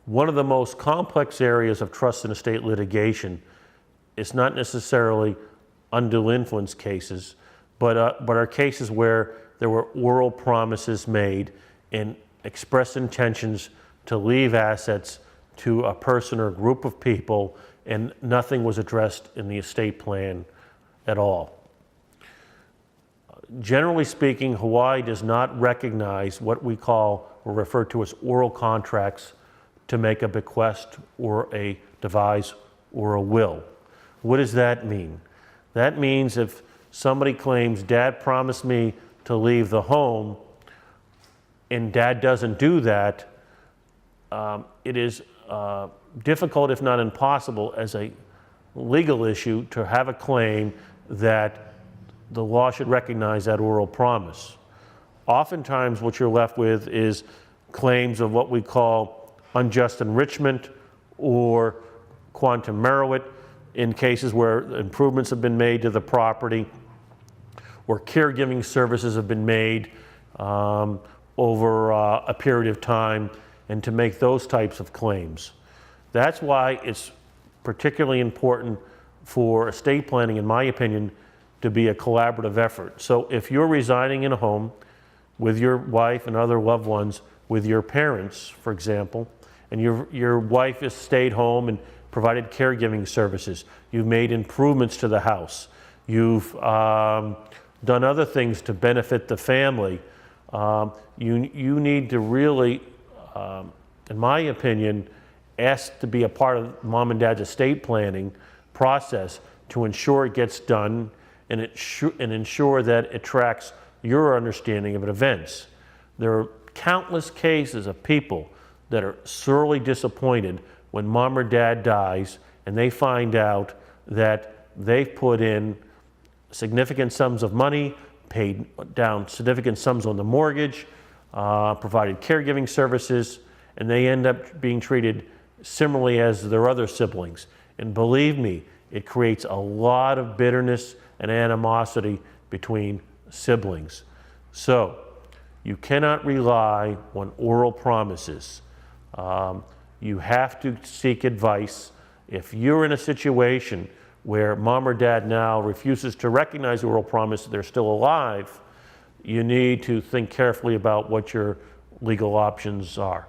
One of the most complex areas of trust and estate litigation is not necessarily undue influence cases, but are cases where there were oral promises made and expressed intentions to leave assets to a person or a group of people, and nothing was addressed in the estate plan at all. Generally speaking, Hawaii does not recognize what we call or refer to as oral contracts to make a bequest or a devise or a will. What does that mean? That means if somebody claims, Dad promised me to leave the home, and Dad doesn't do that, it is difficult, if not impossible, as a legal issue to have a claim that the law should recognize that oral promise. Oftentimes what you're left with is claims of what we call unjust enrichment or quantum meruit in cases where improvements have been made to the property or caregiving services have been made over a period of time, and to make those types of claims. That's why it's particularly important for estate planning, in my opinion, to be a collaborative effort. So if you're residing in a home with your wife and other loved ones, with your parents, for example, and your wife has stayed home and provided caregiving services, you've made improvements to the house, you've done other things to benefit the family, you need to really, in my opinion, ask to be a part of mom and dad's estate planning process to ensure it gets done and ensure that it tracks your understanding of events. There are countless cases of people that are sorely disappointed when mom or dad dies and they find out that they've put in significant sums of money, paid down significant sums on the mortgage, provided caregiving services, and they end up being treated similarly as their other siblings. And believe me, it creates a lot of bitterness and animosity between siblings. So you cannot rely on oral promises. You have to seek advice. If you're in a situation where mom or dad now refuses to recognize the oral promise that they're still alive, you need to think carefully about what your legal options are.